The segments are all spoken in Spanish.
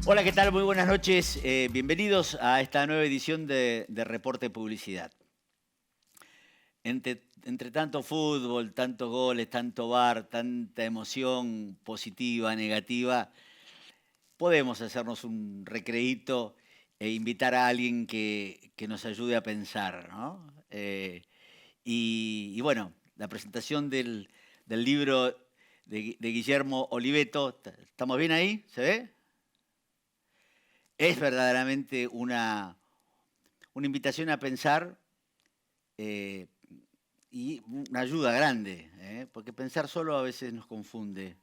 Hola, ¿qué tal? Muy buenas noches. Bienvenidos a esta nueva edición de Reporte Publicidad. Entre tanto fútbol, tantos goles, tanto VAR, tanta emoción positiva, negativa, podemos hacernos un recreíto e invitar a alguien que nos ayude a pensar, ¿no? Y bueno, la presentación del libro de Guillermo Oliveto, ¿estamos bien ahí? ¿Se ve? Es verdaderamente una invitación a pensar eh, y una ayuda grande, porque pensar solo a veces nos confunde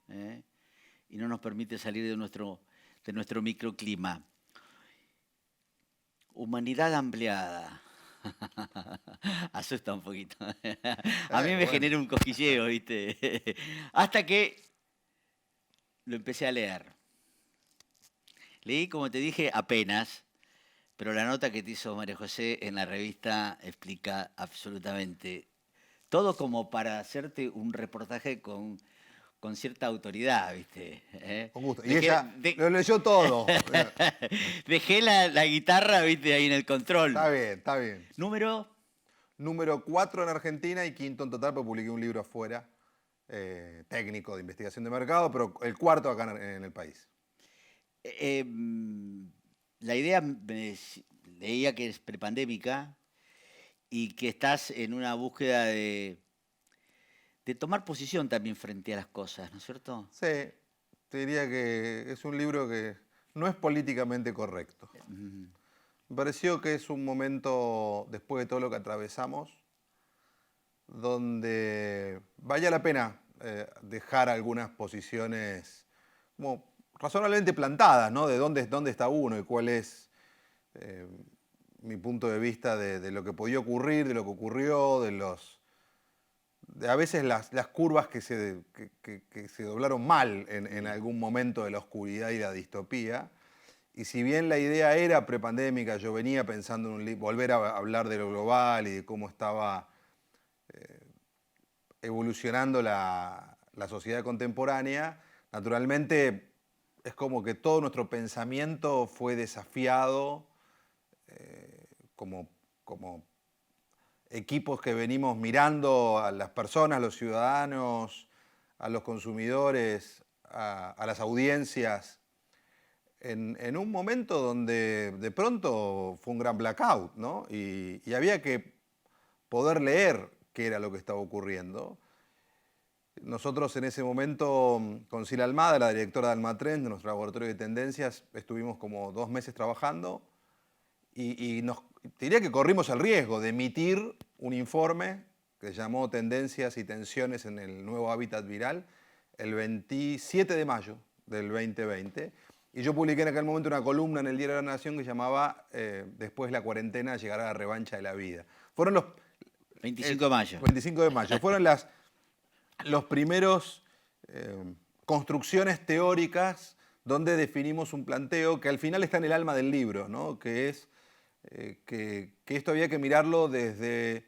y no nos permite salir de nuestro microclima. Humanidad ampliada. Asusta un poquito. A mí me Bueno, genera un cosquilleo, ¿viste? Hasta que lo empecé a leer. Leí, como te dije, apenas. Pero la nota que te hizo María José en la revista explica absolutamente todo como para hacerte un reportaje con cierta autoridad, ¿viste? con gusto. Y Dejé, ella lo leyó todo. dejé la guitarra, ¿viste? Ahí en el control. Está bien, está bien. Número. Número 4 en Argentina y quinto en total, porque publiqué un libro afuera, técnico de investigación de mercado, pero el cuarto acá en el país. eh, la idea, leía que es prepandémica y que estás en una búsqueda de tomar posición también frente a las cosas, ¿no es cierto? Sí, te diría que es un libro que no es políticamente correcto. Mm. Me pareció que es un momento, después de todo lo que atravesamos, donde vaya la pena dejar algunas posiciones como razonablemente plantadas, ¿no? De dónde está uno y cuál es eh, mi punto de vista de lo que podía ocurrir, de lo que ocurrió, de a veces las curvas que se doblaron mal en algún momento de la oscuridad y la distopía. Y si bien la idea era prepandémica, yo venía pensando en volver a hablar de lo global y de cómo estaba evolucionando la sociedad contemporánea, naturalmente es como que todo nuestro pensamiento fue desafiado como, como equipos que venimos mirando a las personas, a los ciudadanos, a los consumidores, a las audiencias, en un momento donde de pronto fue un gran blackout, ¿no? Y había que poder leer qué era lo que estaba ocurriendo. Nosotros en ese momento, con Sila Almada, la directora de Almatrend, de nuestro laboratorio de tendencias, estuvimos como 2 meses trabajando y te diría que corrimos el riesgo de emitir un informe que se llamó Tendencias y Tensiones en el Nuevo Hábitat Viral el 27 de mayo del 2020. Y yo publiqué en aquel momento una columna en el Diario de la Nación que llamaba Después de la cuarentena llegará la revancha de la vida. Fueron los... 25 El de mayo. 25 de mayo. Fueron los primeros construcciones teóricas donde definimos un planteo que al final está en el alma del libro, ¿no? Que es que esto había que mirarlo desde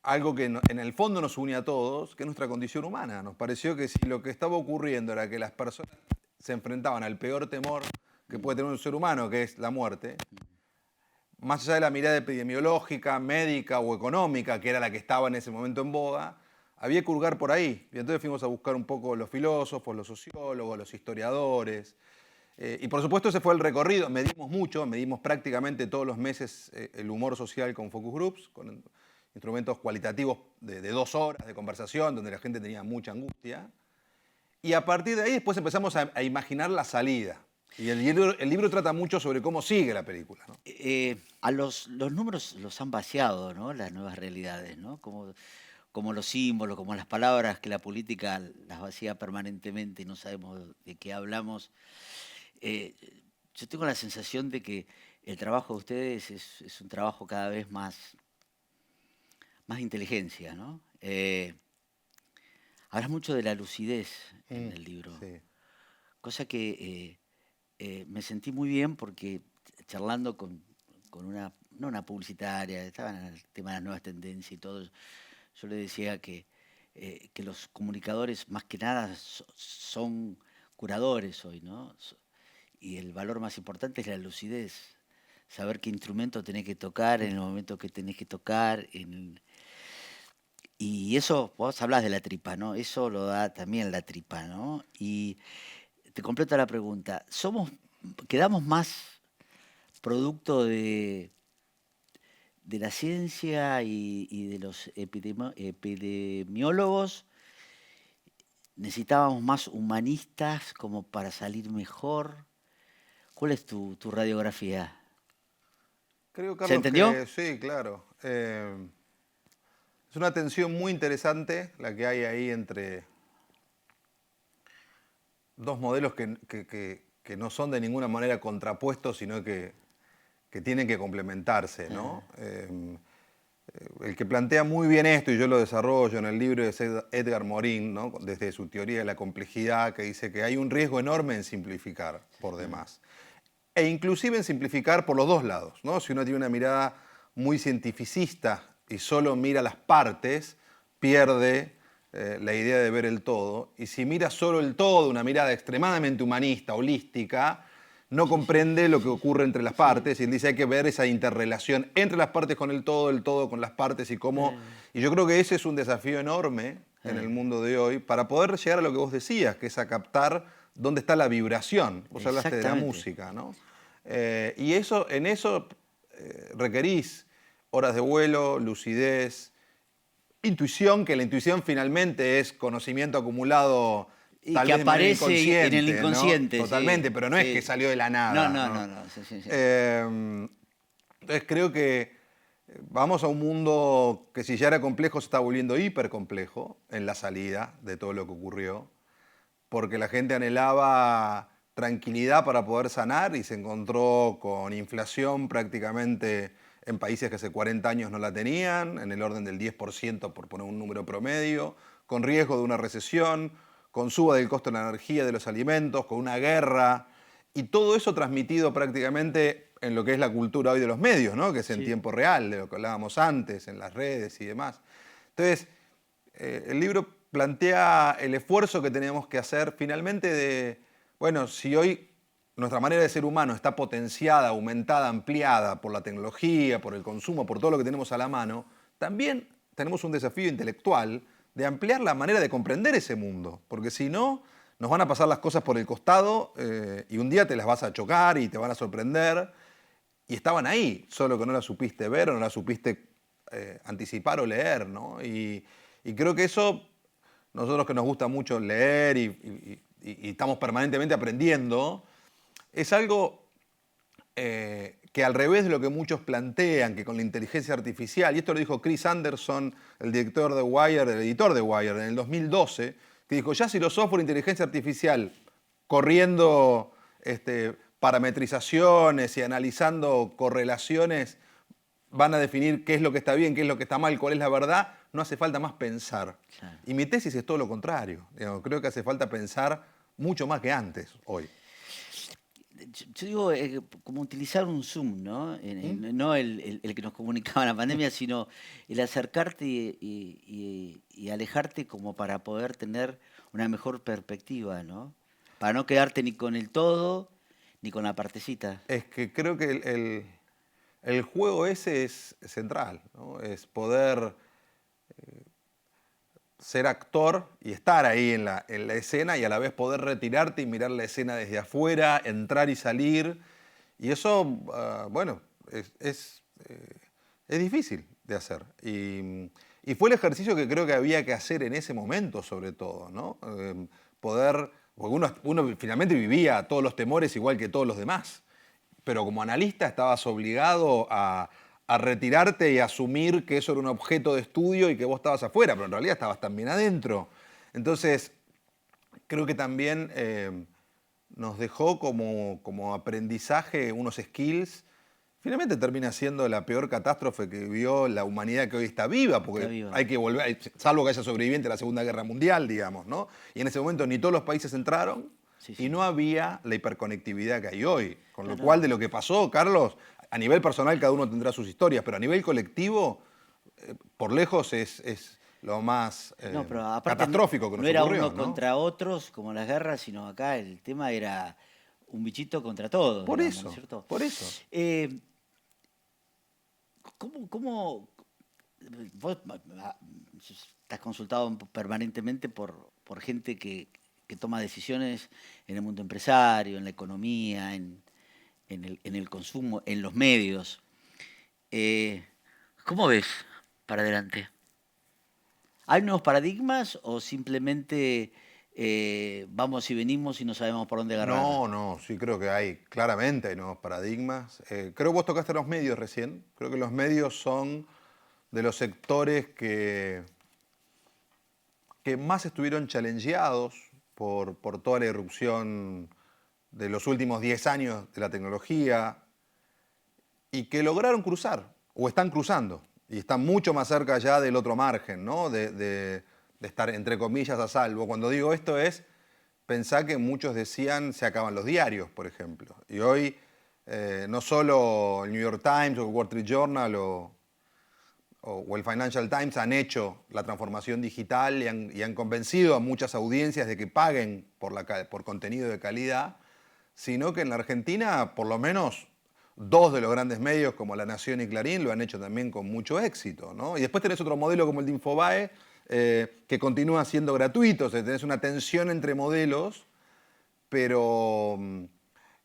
algo que en el fondo nos une a todos, que es nuestra condición humana. Nos pareció que si lo que estaba ocurriendo era que las personas se enfrentaban al peor temor que puede tener un ser humano, que es la muerte, más allá de la mirada epidemiológica, médica o económica, que era la que estaba en ese momento en boga, había que hurgar por ahí. Y entonces fuimos a buscar un poco los filósofos, los sociólogos, los historiadores. Y por supuesto ese fue el recorrido. Medimos mucho, medimos prácticamente todos los meses el humor social con focus groups, con instrumentos cualitativos de 2 horas de conversación, donde la gente tenía mucha angustia. Y a partir de ahí después empezamos a imaginar la salida. Y el libro trata mucho sobre cómo sigue la película, ¿no? A los números los han vaciado, ¿no? Las nuevas realidades, ¿no? Como los símbolos, como las palabras que la política las vacía permanentemente y no sabemos de qué hablamos. Eh, yo tengo la sensación de que el trabajo de ustedes es un trabajo cada vez más de inteligencia, ¿no? Hablas mucho de la lucidez en el libro, Sí. cosa que me sentí muy bien porque charlando con una, no una publicitaria, estaban en el tema de las nuevas tendencias y todo, yo le decía que los comunicadores más que nada son curadores hoy, ¿no? y el valor más importante es la lucidez. Saber qué instrumento tenés que tocar en el momento que tenés que tocar. Y eso, vos hablás de la tripa, ¿no? Eso lo da también la tripa, ¿no? Y te completo la pregunta. ¿Quedamos más producto de la ciencia y de los epidemiólogos? ¿Necesitábamos más humanistas como para salir mejor? ¿Cuál es tu radiografía? Creo, ¿Se Carlos, entendió? que sí, claro. Es una tensión muy interesante la que hay ahí entre dos modelos que no son de ninguna manera contrapuestos, sino que tienen que complementarse, ¿no? El que plantea muy bien esto, y yo lo desarrollo en el libro, es Edgar Morin, ¿no? Desde su teoría de la complejidad, que dice que hay un riesgo enorme en simplificar por demás. E inclusive en simplificar por los dos lados, ¿no? Si uno tiene una mirada muy cientificista y solo mira las partes, pierde la idea de ver el todo. Y si mira solo el todo, una mirada extremadamente humanista, holística, no comprende lo que ocurre entre las partes. Y él dice hay que ver esa interrelación entre las partes con el todo con las partes y cómo... Y yo creo que ese es un desafío enorme en el mundo de hoy para poder llegar a lo que vos decías, que es a captar dónde está la vibración. Vos hablaste de la Exactamente. música, ¿no? Y en eso requerís horas de vuelo, lucidez, intuición, que la intuición finalmente es conocimiento acumulado Y tal que vez de manera aparece en el inconsciente, ¿no? inconsciente, Totalmente, sí, pero no es que sí. salió de la No, nada, no, ¿no? no, no. Sí, sí, sí. Entonces creo que vamos a un mundo que si ya era complejo se está volviendo hipercomplejo en la salida de todo lo que ocurrió, porque la gente anhelaba tranquilidad para poder sanar y se encontró con inflación prácticamente en países que hace 40 años no la tenían, en el orden del 10% por poner un número promedio, con riesgo de una recesión, con suba del costo de la energía, de los alimentos, con una guerra, y todo eso transmitido prácticamente en lo que es la cultura hoy de los medios, ¿no? Que es en Sí. tiempo real, de lo que hablábamos antes, en las redes y demás. Entonces, el libro plantea el esfuerzo que tenemos que hacer finalmente de, bueno, si hoy nuestra manera de ser humano está potenciada, aumentada, ampliada por la tecnología, por el consumo, por todo lo que tenemos a la mano, también tenemos un desafío intelectual de ampliar la manera de comprender ese mundo, porque si no, nos van a pasar las cosas por el costado y un día te las vas a chocar y te van a sorprender y estaban ahí, solo que no las supiste ver o no las supiste anticipar o leer, ¿no? Y creo que eso, nosotros que nos gusta mucho leer y estamos permanentemente aprendiendo, es algo que al revés de lo que muchos plantean, que con la inteligencia artificial, y esto lo dijo Chris Anderson, el director de Wired, el editor de Wired, en el 2012, que dijo, ya si los software de inteligencia artificial corriendo parametrizaciones y analizando correlaciones van a definir qué es lo que está bien, qué es lo que está mal, cuál es la verdad, no hace falta más pensar. Claro. Y mi tesis es todo lo contrario. Digamos, creo que hace falta pensar mucho más que antes, hoy. Yo digo, como utilizar un Zoom, ¿no? No el que nos comunicaba en la pandemia, sino el acercarte y alejarte como para poder tener una mejor perspectiva, ¿no? Para no quedarte ni con el todo, ni con la partecita. Es que creo que el juego ese es central, ¿no? Es poder ser actor y estar ahí en la escena y a la vez poder retirarte y mirar la escena desde afuera, entrar y salir. Y eso, bueno, es difícil de hacer. Y fue el ejercicio que creo que había que hacer en ese momento, sobre todo, ¿no? Poder, porque uno finalmente vivía todos los temores igual que todos los demás, pero como analista estabas obligado a retirarte y a asumir que eso era un objeto de estudio y que vos estabas afuera, pero en realidad estabas también adentro. Entonces, creo que también nos dejó como aprendizaje unos skills. Finalmente termina siendo la peor catástrofe que vivió la humanidad que hoy está viva, Está porque viva. hay que volver, salvo que haya sobreviviente a la Segunda Guerra Mundial, digamos, ¿no? Y en ese momento ni todos los países entraron Sí, y sí. no había la hiperconectividad que hay hoy. Con No, lo no. cual, de lo que pasó, Carlos, a nivel personal cada uno tendrá sus historias, pero a nivel colectivo, por lejos es lo más No, pero aparte catastrófico que no nos era ocurrió, uno ¿no? contra otros como las guerras, sino acá el tema era un bichito contra todos, Por digamos, ¿no es eso, cierto? por eso. ¿Cómo vos estás consultado permanentemente por gente que toma decisiones en el mundo empresario, en la economía, en el consumo, en los medios? ¿Cómo ves para adelante? ¿Hay nuevos paradigmas o simplemente vamos y venimos y no sabemos por dónde agarrar? No, no, sí creo que claramente hay nuevos paradigmas. Creo que vos tocaste los medios recién. Creo que los medios son de los sectores que más estuvieron challengeados por toda la irrupción de los últimos 10 años de la tecnología y que lograron cruzar, o están cruzando, y están mucho más cerca ya del otro margen, ¿no? De estar, entre comillas, a salvo. Cuando digo esto es, pensá que muchos decían se acaban los diarios, por ejemplo. Y hoy no solo el New York Times o el Wall Street Journal o el Financial Times han hecho la transformación digital y han convencido a muchas audiencias de que paguen por contenido de calidad, sino que en la Argentina, por lo menos, dos de los grandes medios como La Nación y Clarín lo han hecho también con mucho éxito, ¿no? Y después tenés otro modelo como el de Infobae, que continúa siendo gratuito, o sea, tenés una tensión entre modelos, pero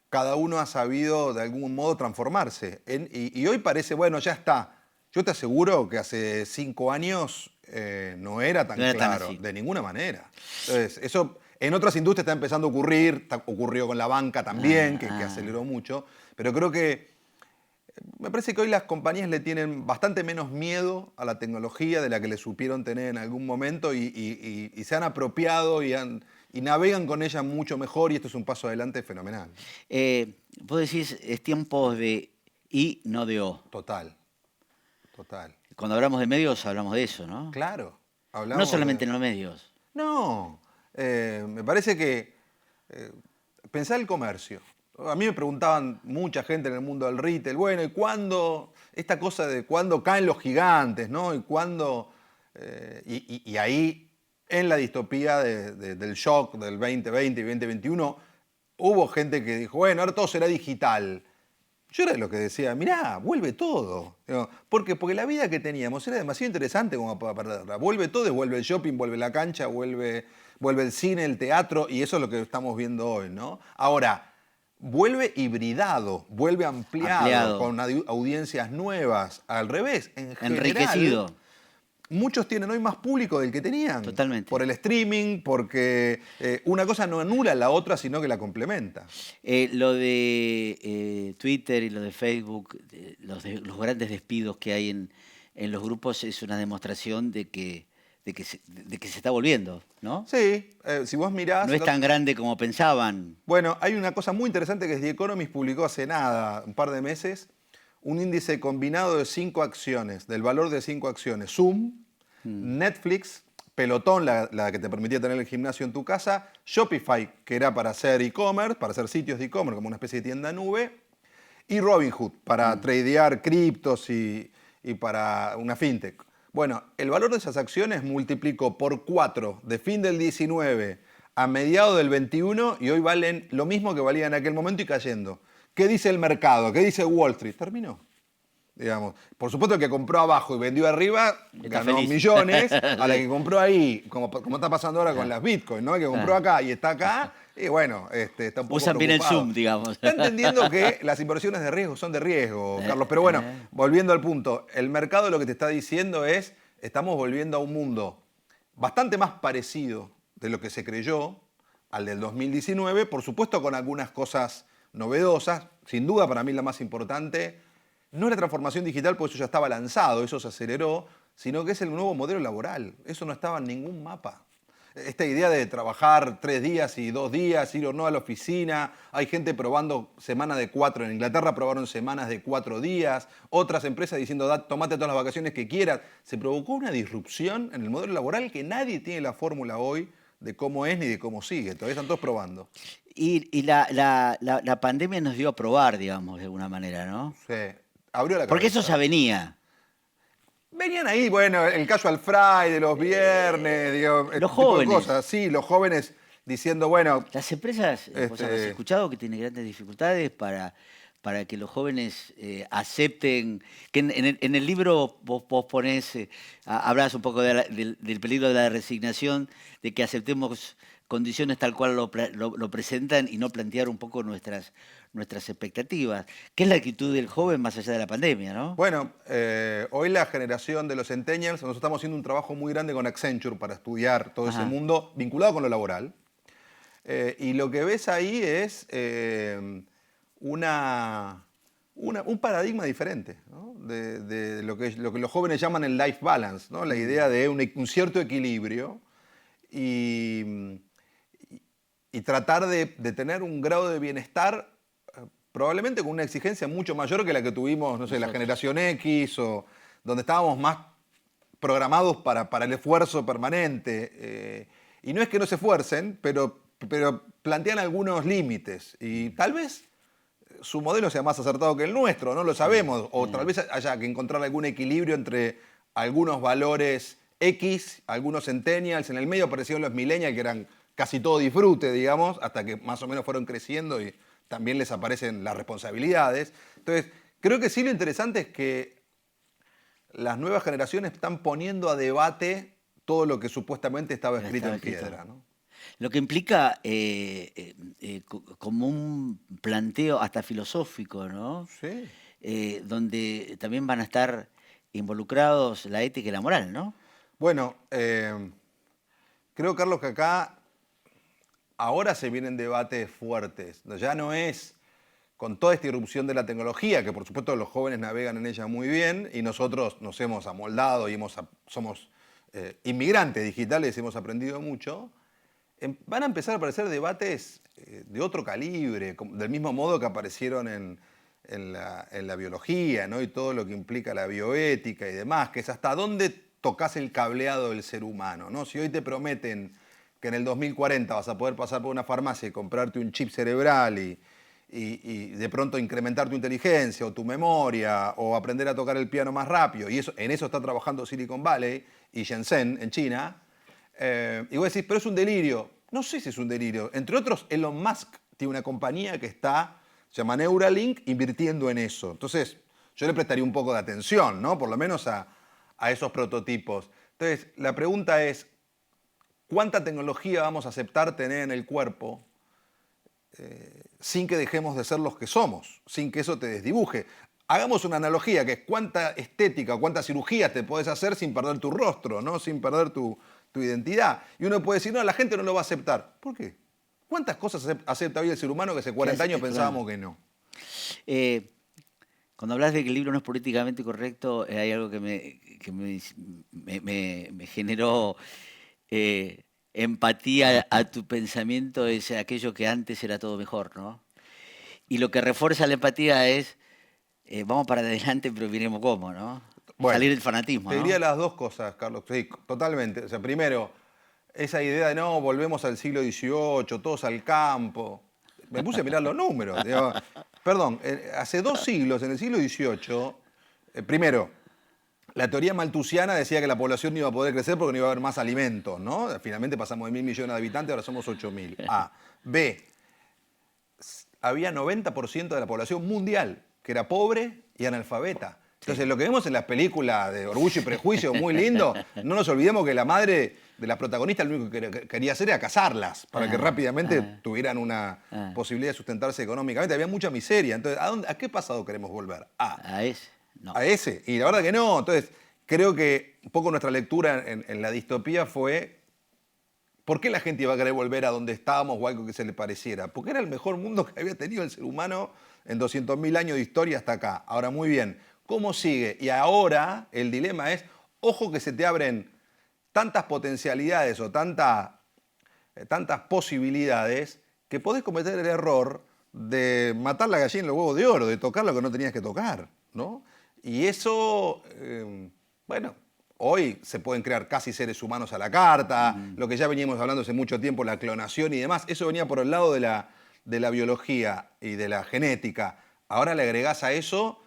cada uno ha sabido de algún modo transformarse. Y hoy parece, bueno, ya está. Yo te aseguro que hace 5 años no era tan No era tan claro, así. de ninguna manera. Entonces, eso en otras industrias está empezando a ocurrir, ocurrió con la banca también, que aceleró mucho, pero creo que me parece que hoy las compañías le tienen bastante menos miedo a la tecnología de la que le supieron tener en algún momento y se han apropiado y navegan con ella mucho mejor y esto es un paso adelante fenomenal. Vos decís, es tiempo de I, no de O. Total, total. Cuando hablamos de medios, hablamos de eso, ¿no? Claro, No hablamos solamente de... en los medios. No, me parece que pensá el comercio. A mí me preguntaban mucha gente en el mundo del retail, bueno, ¿y cuándo? Esta cosa de cuándo caen los gigantes, ¿no? Y cuándo... y ahí, en la distopía del shock del 2020 y 2021, hubo gente que dijo, bueno, ahora todo será digital. Yo era de lo que decía, mirá, vuelve todo. Digo, porque la vida que teníamos era demasiado interesante como para perderla. Vuelve todo, y vuelve el shopping, vuelve la cancha, vuelve el cine, el teatro, y eso es lo que estamos viendo hoy, ¿no? Ahora, vuelve hibridado, vuelve ampliado, con audiencias nuevas, al revés, en general. Enriquecido. Muchos tienen hoy más público del que tenían. Totalmente. Por el streaming, porque una cosa no anula la otra, sino que la complementa. Lo de Twitter y lo de Facebook, los grandes despidos que hay en los grupos es una demostración de que se está volviendo, ¿no? Sí, si vos mirás... No es tan grande como pensaban. Bueno, hay una cosa muy interesante que es The Economist publicó hace nada, un par de meses, un índice combinado de 5 acciones, del valor de 5 acciones. Zoom, Netflix, Pelotón, la que te permitía tener el gimnasio en tu casa, Shopify, que era para hacer e-commerce, para hacer sitios de e-commerce, como una especie de tienda nube, y Robinhood, para tradear criptos y para una fintech. Bueno, el valor de esas acciones multiplicó por 4 de fin del 19 a mediados del 21 y hoy valen lo mismo que valían en aquel momento y cayendo. ¿Qué dice el mercado? ¿Qué dice Wall Street? Terminó. Digamos. Por supuesto, el que compró abajo y vendió arriba ganó feliz. millones. A la que compró ahí, como está pasando ahora con las Bitcoin, ¿no? El que compró acá y está acá, y bueno, está un poco Usan bien el preocupado. Zoom, digamos. Está entendiendo que las inversiones de riesgo son de riesgo, Carlos. Pero bueno, volviendo al punto, el mercado lo que te está diciendo es, estamos volviendo a un mundo bastante más parecido de lo que se creyó al del 2019, por supuesto con algunas cosas novedosas. Sin duda, para mí la más importante no es la transformación digital, porque eso ya estaba lanzado, eso se aceleró, sino que es el nuevo modelo laboral. Eso no estaba en ningún mapa. Esta idea de trabajar 3 días y 2 días, ir o no a la oficina. Hay gente probando semanas de 4. En Inglaterra probaron semanas de 4 días. Otras empresas diciendo, tomate todas las vacaciones que quieras. Se provocó una disrupción en el modelo laboral que nadie tiene la fórmula hoy de cómo es ni de cómo sigue. Todavía están todos probando. Y la pandemia nos dio a probar, digamos, de alguna manera, ¿no? Sí. Abrió la cabeza. Porque eso ya venía. Venían ahí, bueno, el casual Friday de los viernes, digo, los jóvenes. Tipo de cosas. Sí, los jóvenes diciendo, bueno, Las empresas, vos habrás escuchado que tienen grandes dificultades para que los jóvenes acepten, que en el libro vos ponés, hablás un poco del peligro de la resignación, de que aceptemos condiciones tal cual lo presentan y no plantear un poco nuestras expectativas. ¿Qué es la actitud del joven más allá de la pandemia, no? bueno, hoy la generación de los centennials, nosotros estamos haciendo un trabajo muy grande con Accenture para estudiar todo ese Ajá. mundo vinculado con lo laboral. Y lo que ves ahí es un paradigma diferente, ¿no? De lo que los jóvenes llaman el life balance, ¿no? La idea de un cierto equilibrio y, y tratar de tener un grado de bienestar probablemente con una exigencia mucho mayor que la que tuvimos, no sé, la Nosotros. generación X o donde estábamos más programados para el esfuerzo permanente. Y no es que no se esfuercen, pero plantean algunos límites. Y tal vez su modelo sea más acertado que el nuestro, no lo sabemos. O tal vez haya que encontrar algún equilibrio entre algunos valores X, algunos centennials, en el medio aparecieron los millennials que eran casi todo disfrute, digamos, hasta que más o menos fueron creciendo y también les aparecen las responsabilidades. Entonces, creo que sí lo interesante es que las nuevas generaciones están poniendo a debate todo lo que supuestamente estaba Ya escrito estaba en escrito. piedra, ¿no? Lo que implica como un planteo hasta filosófico, ¿no? Sí. Donde también van a estar involucrados la ética y la moral, ¿no? Bueno, creo, Carlos, que acá ahora se vienen debates fuertes. Ya no es con toda esta irrupción de la tecnología, que por supuesto los jóvenes navegan en ella muy bien y nosotros nos hemos amoldado y somos inmigrantes digitales y hemos aprendido mucho. Van a empezar a aparecer debates de otro calibre, del mismo modo que aparecieron en la biología, ¿no? Y todo lo que implica la bioética y demás, que es hasta dónde tocas el cableado del ser humano, ¿no? Si hoy te prometen que en el 2040 vas a poder pasar por una farmacia y comprarte un chip cerebral y de pronto incrementar tu inteligencia o tu memoria o aprender a tocar el piano más rápido, y en eso está trabajando Silicon Valley y Shenzhen en China, y vos decís, pero es un delirio. No sé si es un delirio. Entre otros, Elon Musk tiene una compañía que se llama Neuralink, invirtiendo en eso. Entonces, yo le prestaría un poco de atención, ¿no? Por lo menos a esos prototipos. Entonces, la pregunta es, ¿cuánta tecnología vamos a aceptar tener en el cuerpo sin que dejemos de ser los que somos, sin que eso te desdibuje? Hagamos una analogía, que es cuánta estética, cuántas cirugías te puedes hacer sin perder tu rostro, ¿no? Sin perder tu identidad. Y uno puede decir, no, la gente no lo va a aceptar. ¿Por qué? ¿Cuántas cosas acepta hoy el ser humano que hace 40 años pensábamos que no? Eh, Cuando hablas de que el libro no es políticamente correcto, hay algo que me generó empatía a tu pensamiento, es aquello que antes era todo mejor, ¿no? Y lo que refuerza la empatía es, vamos para adelante, pero miremos cómo, ¿no? Bueno, Salir del fanatismo, te diría ¿no? las dos cosas, Carlos. Sí, totalmente. O sea, primero, esa idea de no, volvemos al siglo XVIII, todos al campo. Me puse a mirar los números. Digo, perdón, hace 2 siglos, en el siglo XVIII, primero, la teoría malthusiana decía que la población no iba a poder crecer porque no iba a haber más alimentos, ¿no? Finalmente pasamos de 1.000 millones de habitantes, ahora somos 8.000. A. B. Había 90% de la población mundial que era pobre y analfabeta. Entonces, Sí. lo que vemos en las películas de Orgullo y Prejuicio, muy lindo, no nos olvidemos que la madre de las protagonistas lo único que quería hacer era casarlas para que rápidamente tuvieran una ah. posibilidad de sustentarse económicamente. Había mucha miseria. Entonces, ¿a qué pasado queremos volver? A ese, no. A ese. Y la verdad que no. Entonces, creo que un poco nuestra lectura en la distopía fue: ¿por qué la gente iba a querer volver a donde estábamos o algo que se le pareciera? Porque era el mejor mundo que había tenido el ser humano en 200.000 años de historia hasta acá. Ahora, muy bien, ¿cómo sigue? Y ahora el dilema es, ojo que se te abren tantas potencialidades o tantas posibilidades que podés cometer el error de matar la gallina en los huevos de oro, de tocar lo que no tenías que tocar, ¿no? Y eso, bueno, hoy se pueden crear casi seres humanos a la carta, lo que ya veníamos hablando hace mucho tiempo, la clonación y demás, eso venía por el lado de la biología y de la genética. Ahora le agregás a eso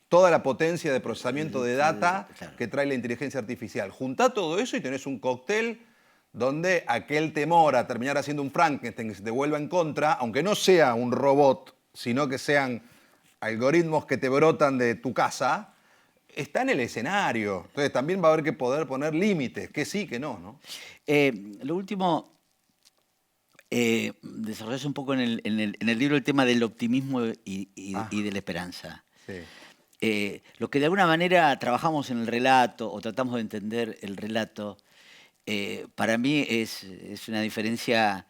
toda la potencia de procesamiento de data Claro. que trae la inteligencia artificial. Juntá todo eso y tenés un cóctel donde aquel temor a terminar haciendo un Frankenstein que se te vuelva en contra, aunque no sea un robot, sino que sean algoritmos que te brotan de tu casa, está en el escenario. Entonces también va a haber que poder poner límites, que sí, que no, ¿no? Lo último, desarrollas un poco en el libro el tema del optimismo y de la esperanza. Sí. Lo que de alguna manera trabajamos en el relato o tratamos de entender el relato, para mí es una diferencia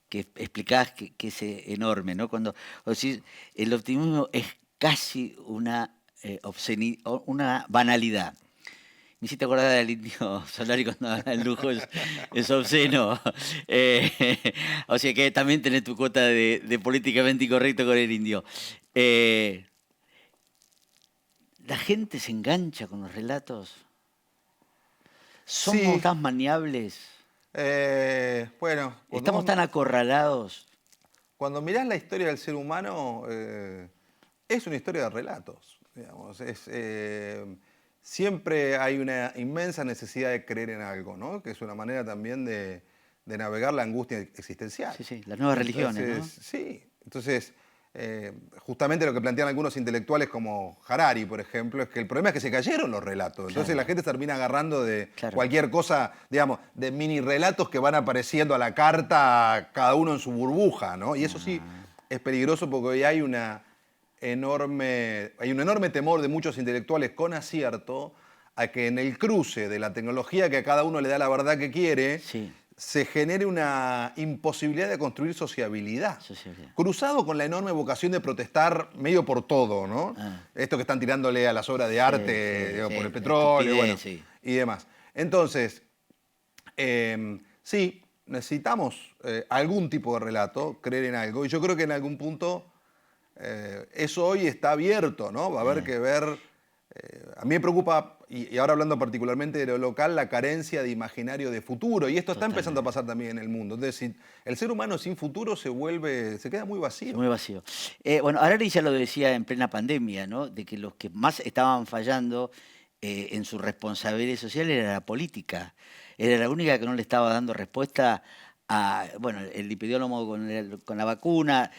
que explicás que es enorme, ¿no? Cuando vos decís, el optimismo es casi una, una banalidad. Me hiciste acordar del Indio Solari cuando habla el lujo es obsceno. O sea que también tenés tu cuota de políticamente incorrecto con el indio. La gente se engancha con los relatos. Somos Sí, tan maniables. bueno, Estamos tan acorralados. cuando mirás la historia del ser humano, es una historia de relatos, digamos. Siempre hay una inmensa necesidad de creer en algo, ¿no? Que es una manera también de navegar la angustia existencial. Sí, sí, las nuevas religiones, ¿no? Sí, entonces, justamente lo que plantean algunos intelectuales como Harari, por ejemplo, es que el problema es que se cayeron los relatos. Entonces Claro. la gente termina agarrando de Claro. cualquier cosa, digamos, de mini relatos que van apareciendo a la carta, cada uno en su burbuja, ¿no? Y eso sí es peligroso porque hoy hay un enorme temor de muchos intelectuales con acierto a que en el cruce de la tecnología que a cada uno le da la verdad que quiere, Sí, se genere una imposibilidad de construir sociabilidad. sociabilidad. Cruzado con la enorme vocación de protestar medio por todo, ¿no? Ah. Esto que están tirándole a las obras de Sí, arte, sí, digo, sí, por el la petróleo, bueno, estupidez, sí. y demás. Entonces, sí, necesitamos algún tipo de relato, creer en algo, y yo creo que en algún punto eso hoy está abierto, ¿no? Va a haber que ver. A mí me preocupa, y ahora hablando particularmente de lo local, la carencia de imaginario de futuro. Y esto está empezando a Totalmente. pasar también en el mundo. Entonces, si el ser humano sin futuro se queda muy Sí, vacío. muy vacío. Bueno, Harari ya lo decía en plena pandemia, ¿no? De que los que más estaban fallando en su responsabilidad social era la política. Era la única que no le estaba dando respuesta a, bueno, el epidemiólogo con la vacuna,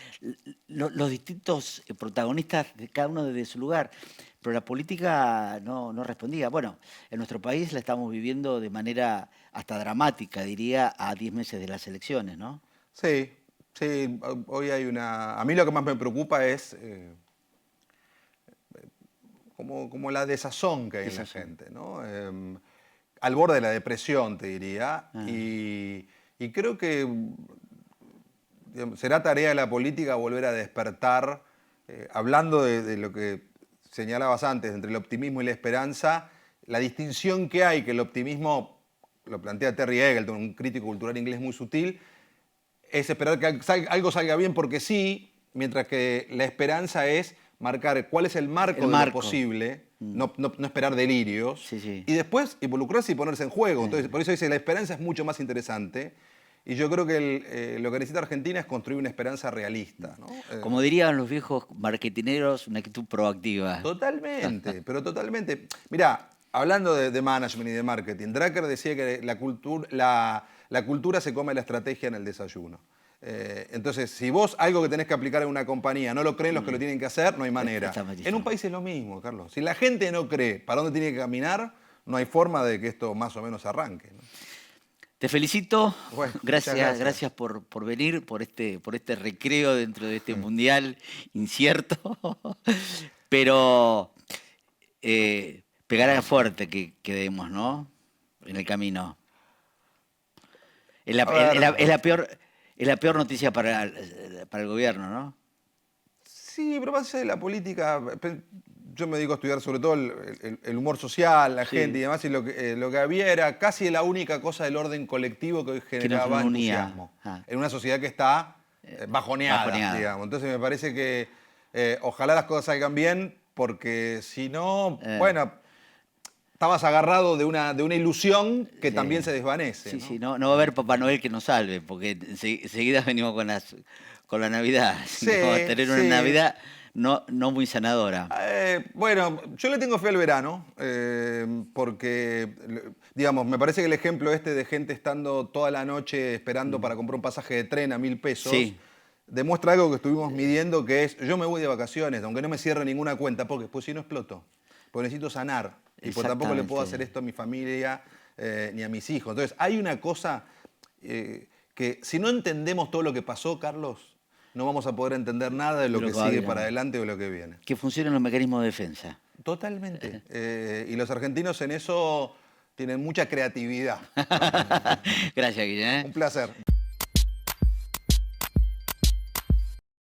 los distintos protagonistas, de cada uno desde su lugar. Pero la política no respondía. Bueno, en nuestro país la estamos viviendo de manera hasta dramática, diría, a 10 meses de las elecciones, ¿no? Sí, sí, hoy hay una. A mí lo que más me preocupa es como la desazón que hay en la Desazón. gente, ¿no? Al borde de la depresión, te diría. Ah. Y creo que digamos, será tarea de la política volver a despertar, hablando de lo que señalabas antes, entre el optimismo y la esperanza, la distinción que hay, que el optimismo, lo plantea Terry Eagleton, un crítico cultural inglés muy sutil, es esperar que algo salga bien porque sí, mientras que la esperanza es marcar cuál es el El marco de lo marco. posible, no esperar delirios, Sí, sí. y después involucrarse y ponerse en juego. Entonces, Eh, por eso dice, la esperanza es mucho más interesante. Y yo creo que lo que necesita Argentina es construir una esperanza realista, ¿no? Como dirían los viejos marketineros, una actitud proactiva. Totalmente, pero totalmente. Mirá, hablando de management y de marketing, Drucker decía que la cultura se come la estrategia en el desayuno. Entonces, si vos algo que tenés que aplicar en una compañía no lo creen los que lo tienen que hacer, no hay manera. Está En un malísimo. país es lo mismo, Carlos. Si la gente no cree para dónde tiene que caminar, no hay forma de que esto más o menos arranque, ¿no? Te felicito, Bueno, muchas gracias, gracias. gracias por venir, por este recreo dentro de este mundial incierto, pero pegará fuerte que quedemos, ¿no? En el camino. A ver, Es la peor noticia para el gobierno, ¿no? sí, pero más allá de la política, yo me dedico a estudiar sobre todo el humor social, la gente y Sí, demás, y lo que había era casi la única cosa del orden colectivo que hoy que nos generaba unía. entusiasmo, Ah, en una sociedad que está bajoneada, bajoneada. digamos. Entonces me parece que ojalá las cosas salgan bien, porque si no, Eh, bueno, estabas agarrado de una ilusión que sí. también se desvanece, Sí, sí, ¿no? no va a haber Papá Noel que nos salve, porque enseguida venimos con la Navidad. Sí, Vamos a tener una sí. Navidad no muy sanadora. Bueno, yo le tengo fe al verano, porque, digamos, me parece que el ejemplo este de gente estando toda la noche esperando para comprar un pasaje de tren a 1.000 pesos, Sí, demuestra algo que estuvimos midiendo, que es, yo me voy de vacaciones, aunque no me cierre ninguna cuenta, porque pues si no exploto, porque necesito sanar, y pues tampoco le puedo hacer exactamente. esto a mi familia ni a mis hijos. Entonces, hay una cosa que si no entendemos todo lo que pasó, Carlos, no vamos a poder entender nada de De lo lo que que va a sigue venir para ahora. adelante o de lo que viene. Que funcionen los mecanismos de defensa. Totalmente. Y los argentinos en eso tienen mucha creatividad, ¿no? Gracias, Guillermo. Un placer.